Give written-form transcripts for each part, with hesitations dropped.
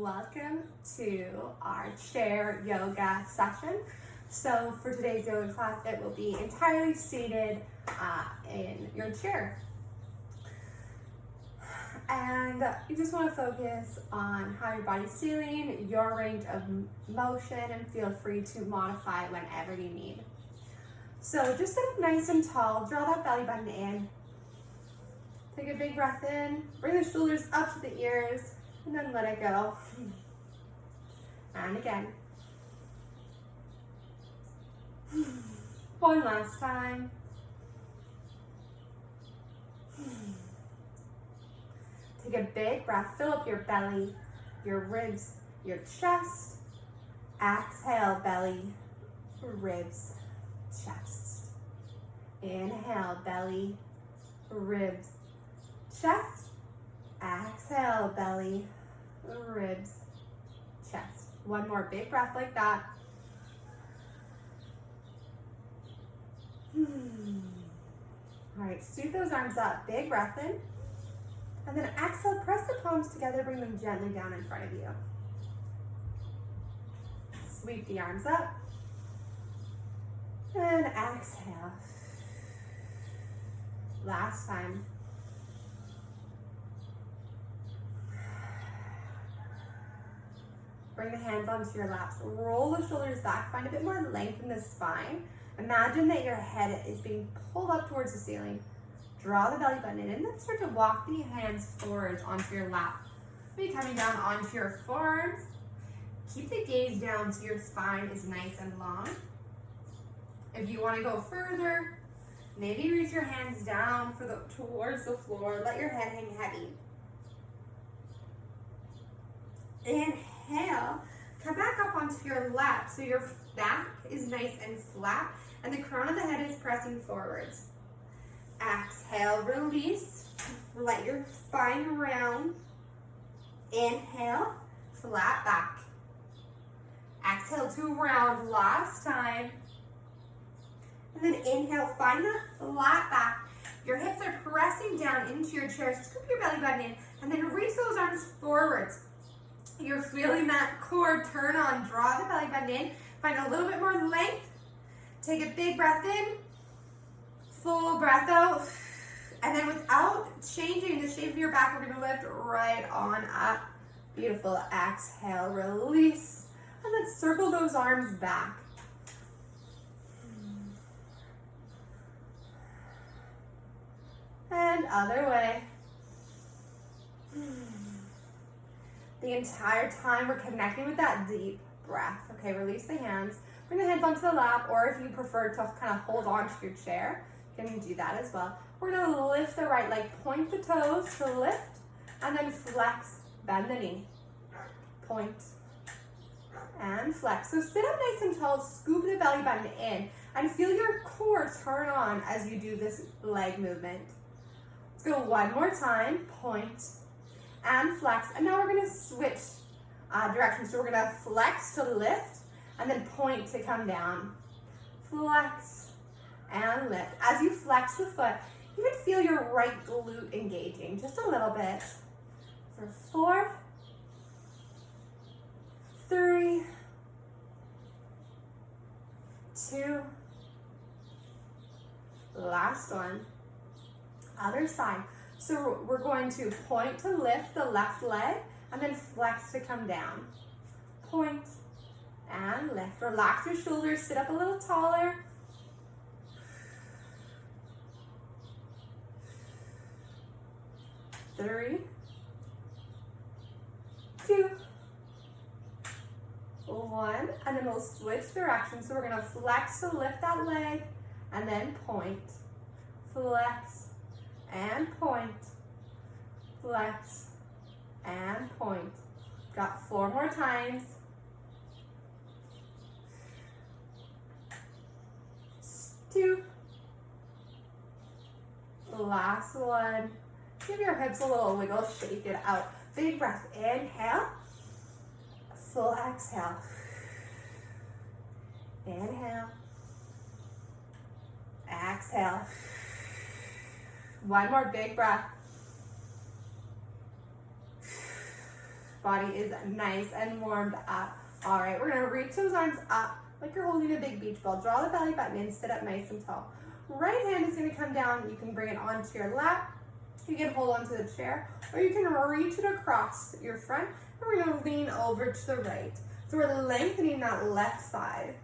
welcome to our chair yoga session. So for today's yoga class, it will be entirely seated in your chair. And you just want to focus on how your body's feeling, your range of motion, and feel free to modify whenever you need. So just sit up nice and tall, draw that belly button in. Take a big breath in, bring the shoulders up to the ears, and then let it go. And again. One last time. Take a big breath, fill up your belly, your ribs, your chest. Exhale, belly, ribs, chest. Inhale, belly, ribs, chest. Exhale, belly, ribs, chest. One more big breath like that. All right, scoot those arms up, big breath in. And then exhale, press the palms together, bring them gently down in front of you. Sweep the arms up. And exhale. Last time. Bring the hands onto your laps. Roll the shoulders back. Find a bit more length in the spine. Imagine that your head is being pulled up towards the ceiling. Draw the belly button in and then start to walk the hands forwards onto your lap. Maybe coming down onto your forearms. Keep the gaze down so your spine is nice and long. If you want to go further, maybe reach your hands down towards the floor. Let your head hang heavy. Inhale, come back up onto your lap so your back is nice and flat and the crown of the head is pressing forwards. Exhale, release. Let your spine round. Inhale, flat back. Exhale to round, last time. And then inhale, find that flat back. Your hips are pressing down into your chair. Scoop your belly button in and then reach those arms forwards. You're feeling that core turn on. Draw the belly button in. Find a little bit more length. Take a big breath in. Full breath out. And then without changing the shape of your back, we're going to lift right on up. Beautiful. Exhale, release. And then circle those arms back. And other way. The entire time we're connecting with that deep breath. Okay, release the hands. Bring the hands onto the lap, or if you prefer to kind of hold on to your chair, you can do that as well. We're gonna lift the right leg, point the toes to lift, and then flex, bend the knee. Point, and flex. So sit up nice and tall, scoop the belly button in, and feel your core turn on as you do this leg movement. Let's go one more time, point, and flex. And now we're gonna switch directions. So we're gonna flex to lift, and then point to come down. Flex, and lift. As you flex the foot, you can feel your right glute engaging just a little bit. For 4, 3, 2, last one. Other side. So we're going to point to lift the left leg and then flex to come down. Point and lift. Relax your shoulders, sit up a little taller. 3, 2, 1, and then we'll switch directions. So we're gonna flex to lift that leg and then point, flex and point, flex and point. Got 4 more times. 2, last one. Give your hips a little wiggle, shake it out. Big breath, inhale, full exhale. Inhale, exhale. One more big breath. body is nice and warmed up. All right, we're gonna reach those arms up like you're holding a big beach ball. Draw the belly button in, sit up nice and tall. Right hand is gonna come down. You can bring it onto your lap. You can hold onto the chair, or you can reach it across your front, and we're gonna lean over to the right. So we're lengthening that left side.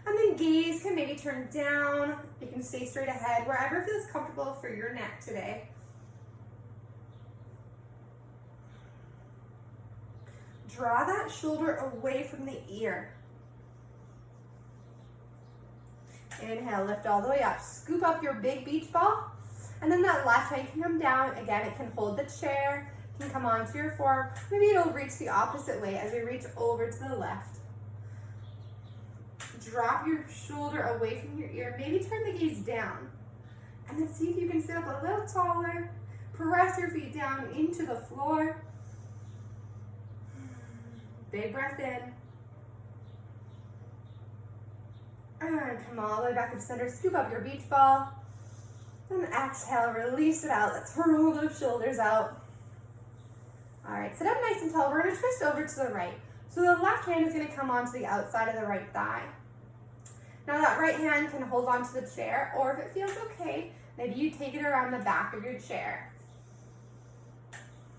And then gaze can maybe turn down. You can stay straight ahead, wherever feels comfortable for your neck today. Draw that shoulder away from the ear. Inhale, lift all the way up. Scoop up your big beach ball. And then that left hand can come down. Again, it can hold the chair, can come onto your forearm. Maybe it'll reach the opposite way as we reach over to the left. Drop your shoulder away from your ear. Maybe turn the gaze down. And then see if you can sit up a little taller. Press your feet down into the floor. Big breath in. And come all the way back to center. Scoop up your beach ball. And exhale, release it out. Let's roll those shoulders out. All right, sit up nice and tall. We're gonna twist over to the right. So the left hand is gonna come onto the outside of the right thigh. Now that right hand can hold onto the chair, or if it feels okay, maybe you take it around the back of your chair.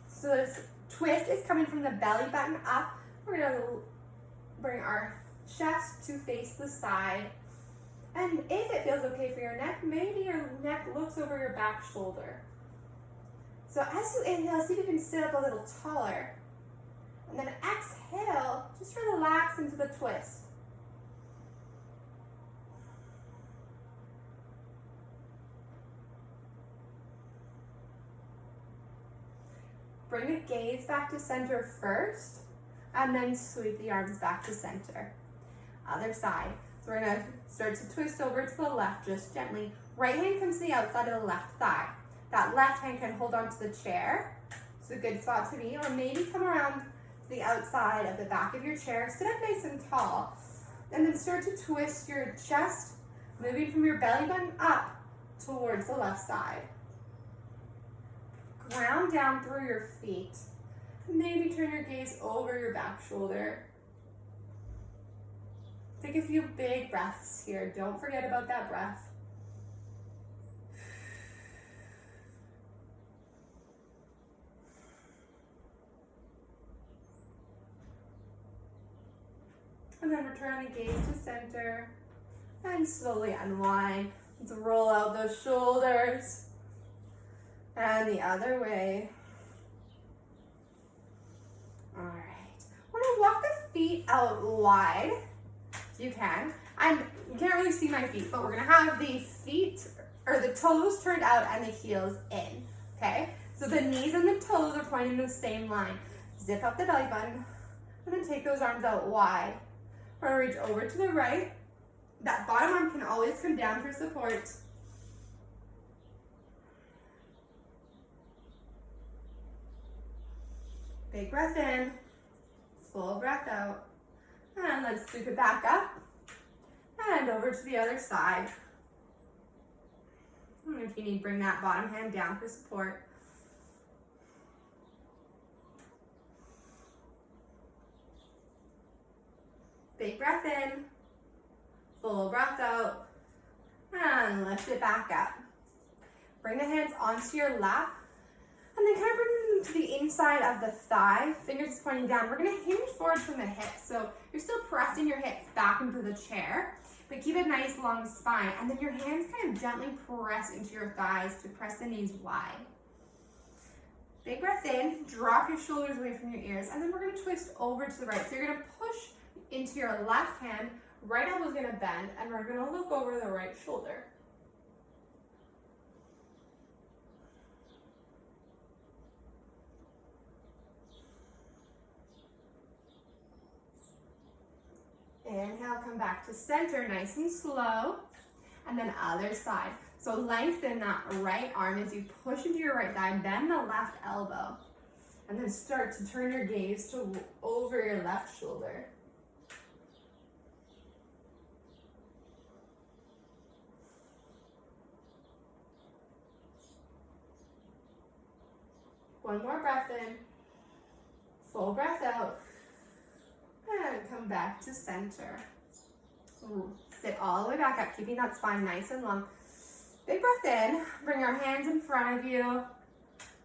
So this twist is coming from the belly button up. We're gonna bring our chest to face the side. And if it feels okay for your neck, maybe your neck looks over your back shoulder. So as you inhale, see if you can sit up a little taller. And then exhale, just relax into the twist. Bring the gaze back to center first, and then sweep the arms back to center. Other side. So we're gonna start to twist over to the left, just gently. Right hand comes to the outside of the left thigh. That left hand can hold onto the chair. It's a good spot to be, or maybe come around to the outside of the back of your chair. Sit up nice and tall, and then start to twist your chest, moving from your belly button up towards the left side. Ground down through your feet. Maybe turn your gaze over your back shoulder. Take a few big breaths here. Don't forget about that breath. And then return the gaze to center and slowly unwind. Let's roll out those shoulders. And the other way. All right. We're gonna walk the feet out wide, if you can. And you can't really see my feet, but we're gonna have the feet, or the toes turned out and the heels in, okay? So the knees and the toes are pointing in the same line. Zip up the belly button, and then take those arms out wide. We're gonna reach over to the right. That bottom arm can always come down for support. Big breath in, full breath out, and let's scoop it back up and over to the other side. And if you need, bring that bottom hand down for support. Big breath in, full breath out, and lift it back up. Bring the hands onto your lap, and then kind of bring them to the inside of the thigh, fingers pointing down. We're gonna hinge forward from the hips. So you're still pressing your hips back into the chair, but keep a nice long spine. And then your hands kind of gently press into your thighs to press the knees wide. Big breath in, drop your shoulders away from your ears, and then we're gonna twist over to the right. So you're gonna push into your left hand, right elbow's gonna bend, and we're gonna look over the right shoulder. Inhale, come back to center, nice and slow. And then other side. So lengthen that right arm as you push into your right thigh, bend the left elbow. And then start to turn your gaze to over your left shoulder. One more breath in. Full breath out. And come back to center. Sit all the way back up, keeping that spine nice and long. Big breath in. Bring your hands in front of you. And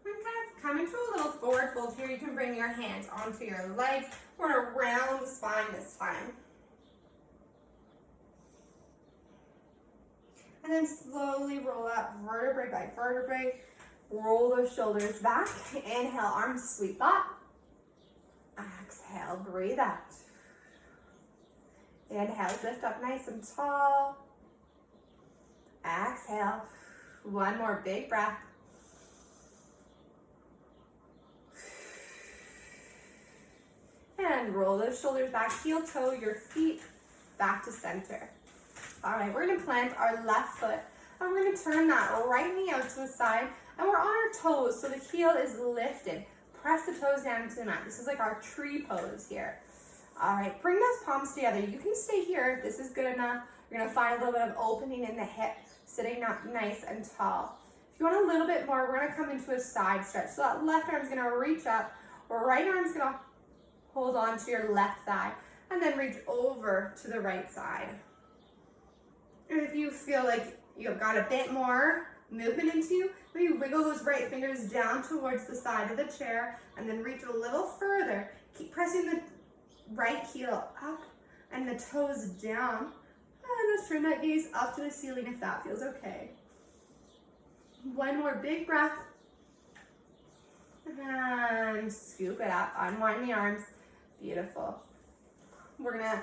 kind of come into a little forward fold here. You can bring your hands onto your legs. We're going to round the spine this time. And then slowly roll up vertebrae by vertebrae. Roll those shoulders back. Inhale, arms sweep up. Exhale, breathe out. Inhale, lift up nice and tall. Exhale. One more big breath. And roll those shoulders back, heel toe your feet back to center. All right, we're gonna plant our left foot and we're gonna turn that right knee out to the side and we're on our toes so the heel is lifted. Press the toes down to the mat. This is like our tree pose here. All right, bring those palms together. You can stay here if this is good enough. You're gonna find a little bit of opening in the hip, sitting up nice and tall. If you want a little bit more, we're gonna come into a side stretch. So that left arm's gonna reach up, right arm's gonna hold on to your left thigh, and then reach over to the right side. And if you feel like you've got a bit more movement into you, maybe wiggle those right fingers down towards the side of the chair, and then reach a little further. Keep pressing the right heel up and the toes down. And let's turn that gaze up to the ceiling if that feels okay. One more big breath. And scoop it up, unwind the arms. Beautiful. We're gonna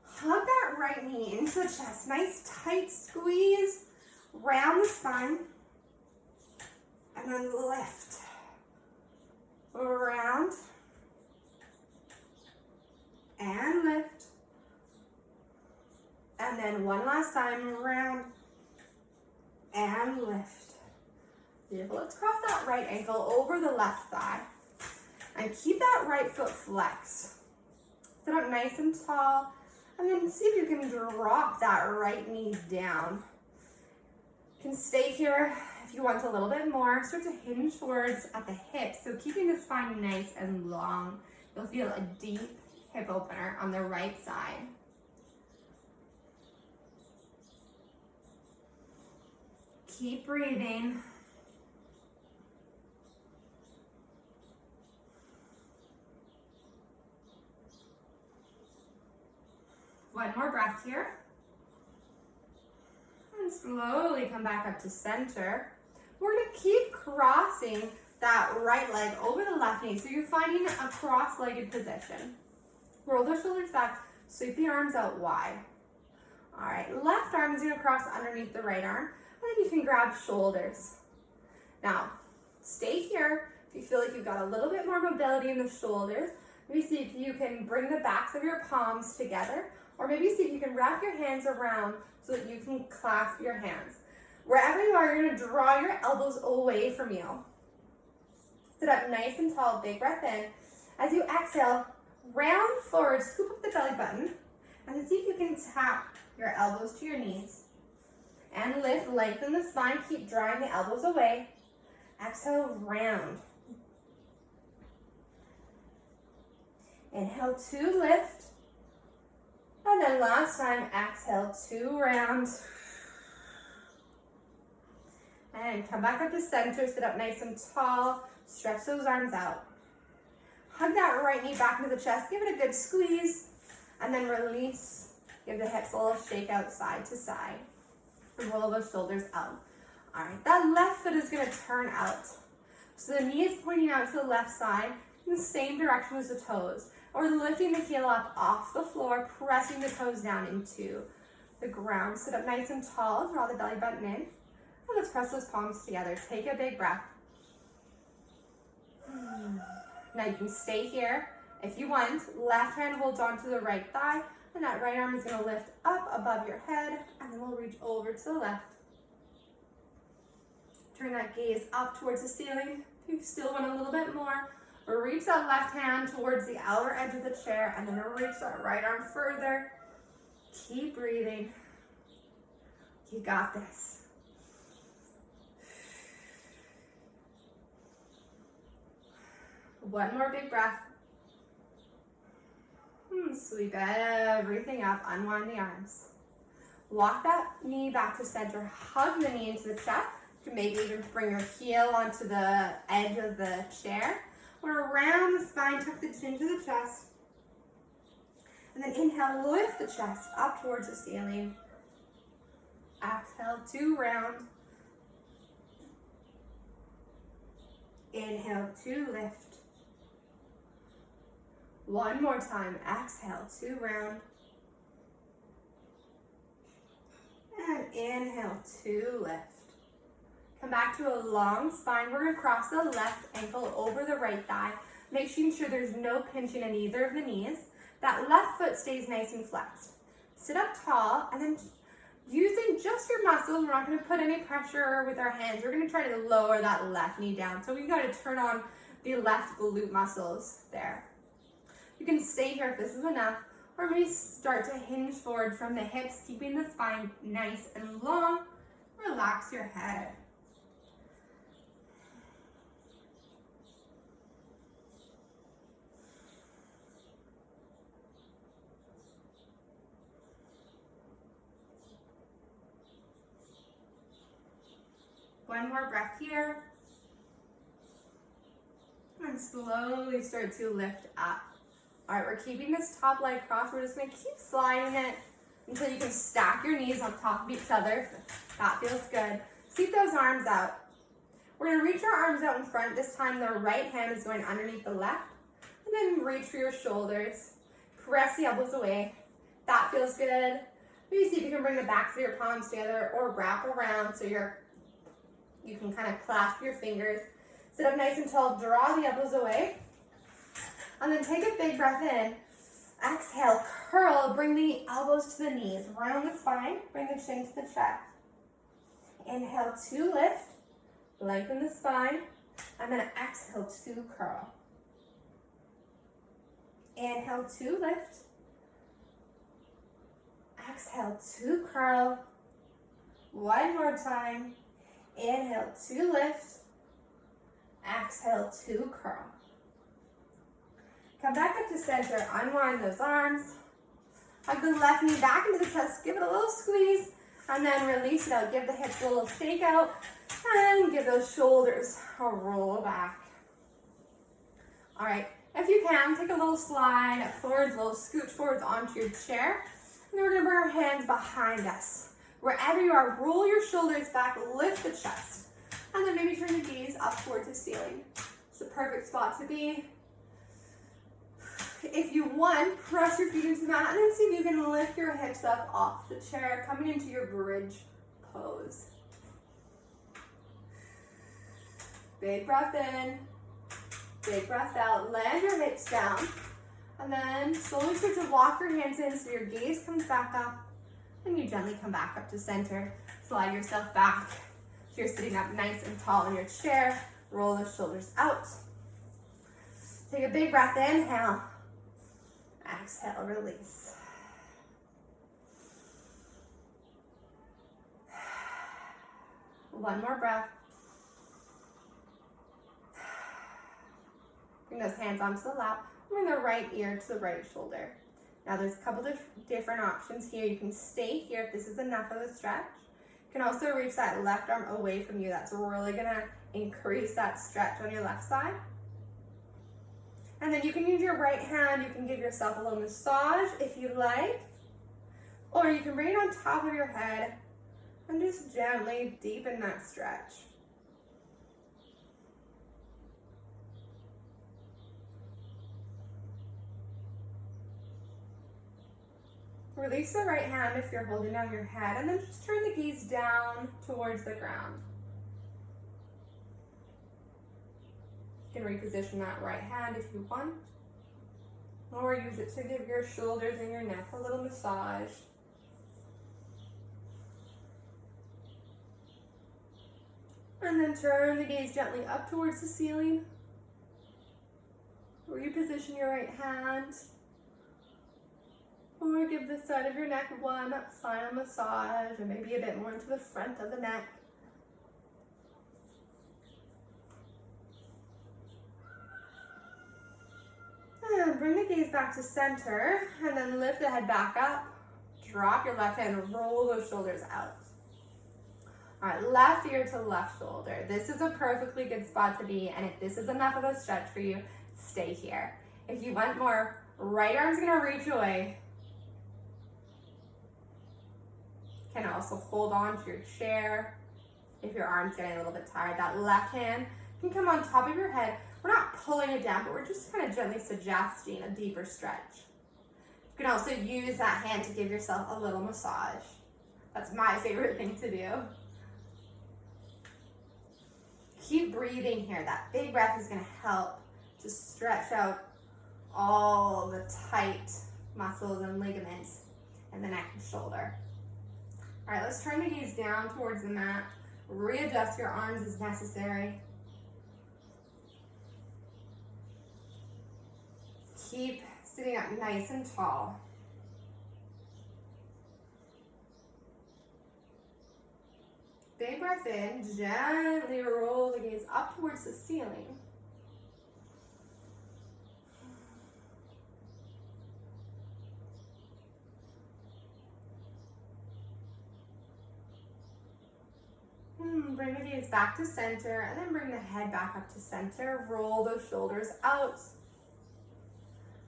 hug that right knee into the chest. Nice tight squeeze. Round the spine. And then lift. Around. And lift. And then one last time, round. And lift. Beautiful. Let's cross that right ankle over the left thigh. And keep that right foot flexed. Sit up nice and tall. And then see if you can drop that right knee down. You can stay here if you want a little bit more. Start to hinge forwards at the hips. So keeping the spine nice and long. You'll feel a deep hip opener on the right side. Keep breathing. One more breath here. And slowly come back up to center. We're gonna keep crossing that right leg over the left knee. So you're finding a cross-legged position. Roll the shoulders back, sweep the arms out wide. All right, left arm is gonna cross underneath the right arm, and then you can grab shoulders. Now, stay here. If you feel like you've got a little bit more mobility in the shoulders, maybe see if you can bring the backs of your palms together, or maybe see if you can wrap your hands around so that you can clasp your hands. Wherever you are, you're gonna draw your elbows away from you. Sit up nice and tall, big breath in. As you exhale, round forward, scoop up the belly button, and then see if you can tap your elbows to your knees. And lift, lengthen the spine, keep drawing the elbows away. Exhale, round. Inhale, to lift. And then last time, exhale, to round. And come back up to center, sit up nice and tall. Stretch those arms out. Hug that right knee back into the chest. Give it a good squeeze. And then release. Give the hips a little shake out side to side. And roll those shoulders out. All right, that left foot is gonna turn out. So the knee is pointing out to the left side in the same direction as the toes. Or lifting the heel up off the floor, pressing the toes down into the ground. Sit up nice and tall, draw the belly button in. And let's press those palms together. Take a big breath. Now you can stay here. If you want, left hand holds onto the right thigh, and that right arm is gonna lift up above your head, and then we'll reach over to the left. Turn that gaze up towards the ceiling. If you still want a little bit more, reach that left hand towards the outer edge of the chair, and then reach that right arm further. Keep breathing. You got this. One more big breath. Sweep everything up, unwind the arms. Walk that knee back to center, hug the knee into the chest. You can maybe even bring your heel onto the edge of the chair. Or around the spine, tuck the chin to the chest. And then inhale, lift the chest up towards the ceiling. Exhale, 2 round. Inhale, 2 lift. 1 more time, exhale, 2 round. And inhale, 2 lift. Come back to a long spine. We're gonna cross the left ankle over the right thigh, making sure there's no pinching in either of the knees. That left foot stays nice and flexed. Sit up tall, and then using just your muscles, we're not gonna put any pressure with our hands. We're gonna try to lower that left knee down. So we gotta turn on the left glute muscles there. You can stay here if this is enough, or maybe start to hinge forward from the hips, keeping the spine nice and long. Relax your head. One more breath here. And slowly start to lift up. All right, we're keeping this top leg crossed. We're just gonna keep sliding it until you can stack your knees on top of each other. That feels good. Sweep those arms out. We're gonna reach our arms out in front. This time the right hand is going underneath the left. And then reach for your shoulders. Press the elbows away. That feels good. Maybe see if you can bring the backs of your palms together or wrap around so you can kind of clasp your fingers. Sit up nice and tall, draw the elbows away. And then take a big breath in. Exhale, curl, bring the elbows to the knees. Round the spine, bring the chin to the chest. Inhale, 2 lift, lengthen the spine. And then exhale, 2 curl. Inhale, 2 lift. Exhale, 2 curl. 1 more time. Inhale, 2 lift. Exhale, 2 curl. Come back up to center, unwind those arms. Hug the left knee back into the chest, give it a little squeeze, and then release it out. Give the hips a little shake out, and give those shoulders a roll back. All right, if you can, take a little slide forwards, a little scooch forwards onto your chair. And then we're gonna bring our hands behind us. Wherever you are, roll your shoulders back, lift the chest. And then maybe turn the gaze up towards the ceiling. It's the perfect spot to be. If you want, press your feet into the mat and then see if you can lift your hips up off the chair, coming into your bridge pose. Big breath in, big breath out. Land your hips down. And then slowly start to walk your hands in so your gaze comes back up. And you gently come back up to center. Slide yourself back. So you're sitting up nice and tall in your chair. Roll the shoulders out. Take a big breath, inhale. Exhale, release. One more breath. Bring those hands onto the lap. Bring the right ear to the right shoulder. Now there's a couple of different options here. You can stay here if this is enough of a stretch. You can also reach that left arm away from you. That's really gonna increase that stretch on your left side. And then you can use your right hand. You can give yourself a little massage if you like. Or you can bring it on top of your head and just gently deepen that stretch. Release the right hand if you're holding down your head, and then just turn the gaze down towards the ground. You can reposition that right hand if you want, or use it to give your shoulders and your neck a little massage. And then turn the gaze gently up towards the ceiling. Reposition your right hand. Or give the side of your neck one final massage, or maybe a bit more into the front of the neck. And bring the gaze back to center and then lift the head back up. Drop your left hand, roll those shoulders out. All right, left ear to left shoulder. This is a perfectly good spot to be, and if this is enough of a stretch for you, stay here. If you want more, right arm's gonna reach away. You can also hold on to your chair if your arm's getting a little bit tired. That left hand can come on top of your head. We're not pulling it down, but we're just kind of gently suggesting a deeper stretch. You can also use that hand to give yourself a little massage. That's my favorite thing to do. Keep breathing here. That big breath is going to help to stretch out all the tight muscles and ligaments in the neck and shoulder. All right, let's turn the gaze down towards the mat. Readjust your arms as necessary. Keep sitting up nice and tall. Big breath in, gently roll the gaze up towards the ceiling. Bring the gaze back to center and then bring the head back up to center. Roll those shoulders out.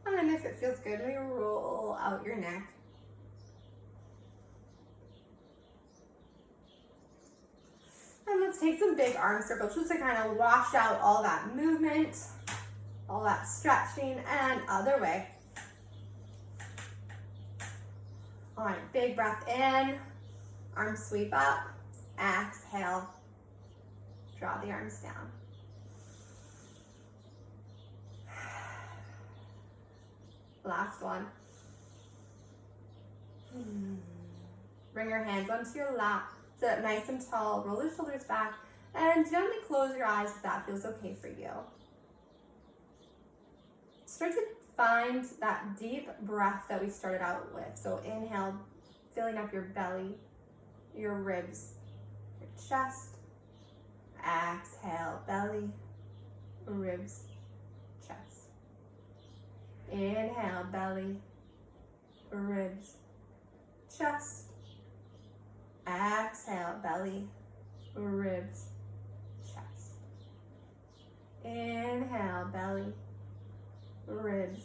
And then if it feels good, we roll out your neck. And let's take some big arm circles just to kind of wash out all that movement, all that stretching, and other way. All right, big breath in, arms sweep up, exhale, draw the arms down. Last one. Bring your hands onto your lap. Sit up nice and tall, roll the shoulders back, and gently close your eyes if that feels okay for you. Start to find that deep breath that we started out with. So inhale, filling up your belly, your ribs, your chest. Exhale, belly, ribs, chest. Inhale, belly, ribs, chest. Exhale, belly, ribs, chest. Inhale, belly, ribs,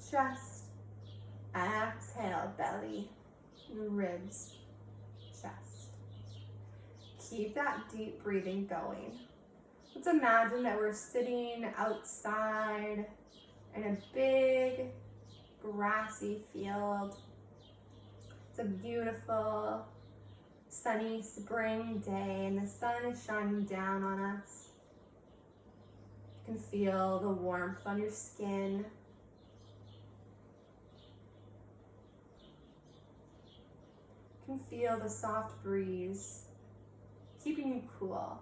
chest. Exhale, belly, ribs, chest. Keep that deep breathing going. Let's imagine that we're sitting outside in a big grassy field. It's a beautiful sunny spring day and the sun is shining down on us. You can feel the warmth on your skin. You can feel the soft breeze keeping you cool.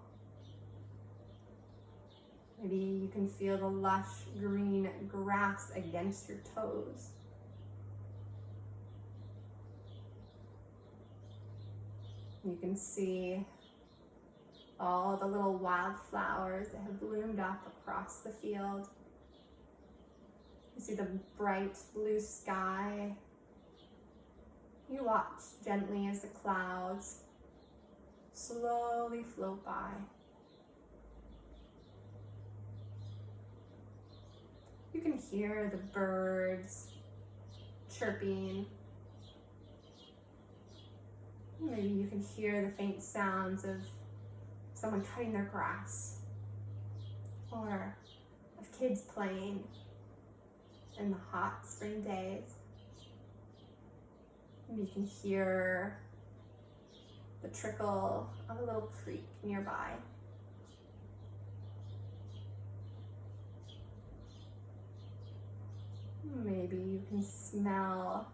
Maybe you can feel the lush green grass against your toes. You can see all the little wildflowers that have bloomed up across the field. You see the bright blue sky. You watch gently as the clouds slowly float by. You can hear the birds chirping. Maybe you can hear the faint sounds of someone cutting their grass or of kids playing in the hot spring days. Maybe you can hear the trickle of a little creek nearby. Maybe you can smell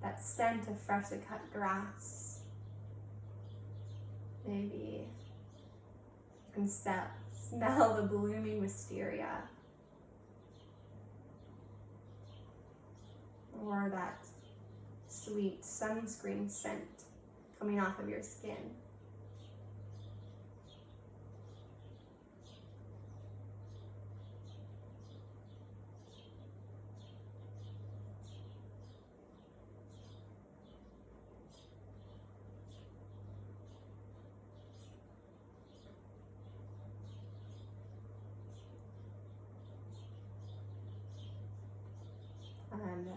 that scent of freshly cut grass. Maybe you can smell the blooming wisteria. Or that sweet sunscreen scent coming off of your skin. And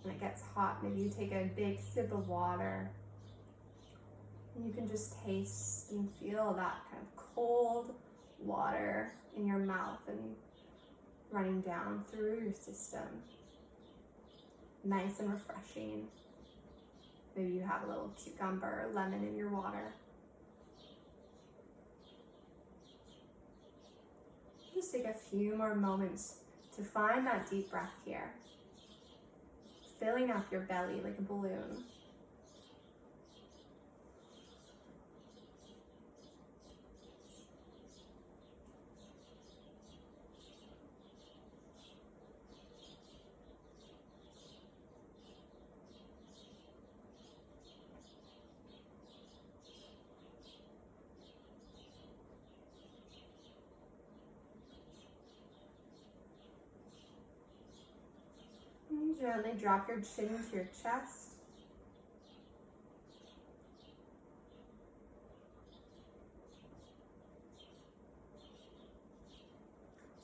when it gets hot, maybe you take a big sip of water. And you can just taste and feel that kind of cold water in your mouth and running down through your system. Nice and refreshing. Maybe you have a little cucumber or lemon in your water. Just take a few more moments to find that deep breath here. Filling up your belly like a balloon. And gently drop your chin into your chest.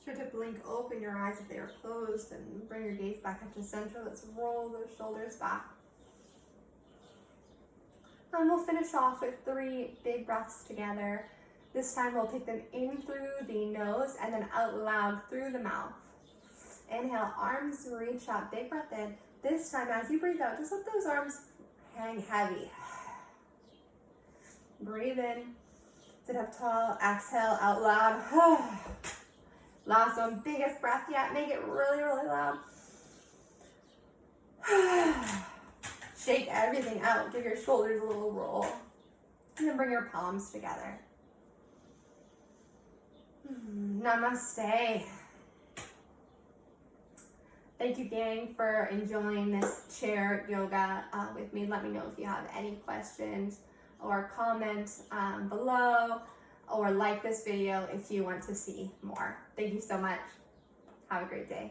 Start to blink open your eyes if they are closed and bring your gaze back up to center. Let's roll those shoulders back. And we'll finish off with 3 big breaths together. This time we'll take them in through the nose and then out loud through the mouth. Inhale, arms reach up, big breath in. This time as you breathe out, just let those arms hang heavy. Breathe in, sit up tall, exhale out loud. Last one, biggest breath yet, make it really, really loud. Shake everything out, give your shoulders a little roll. And then bring your palms together. Namaste. Thank you, gang, for enjoying this chair yoga with me. Let me know if you have any questions or comments below, or like this video if you want to see more. Thank you so much. Have a great day.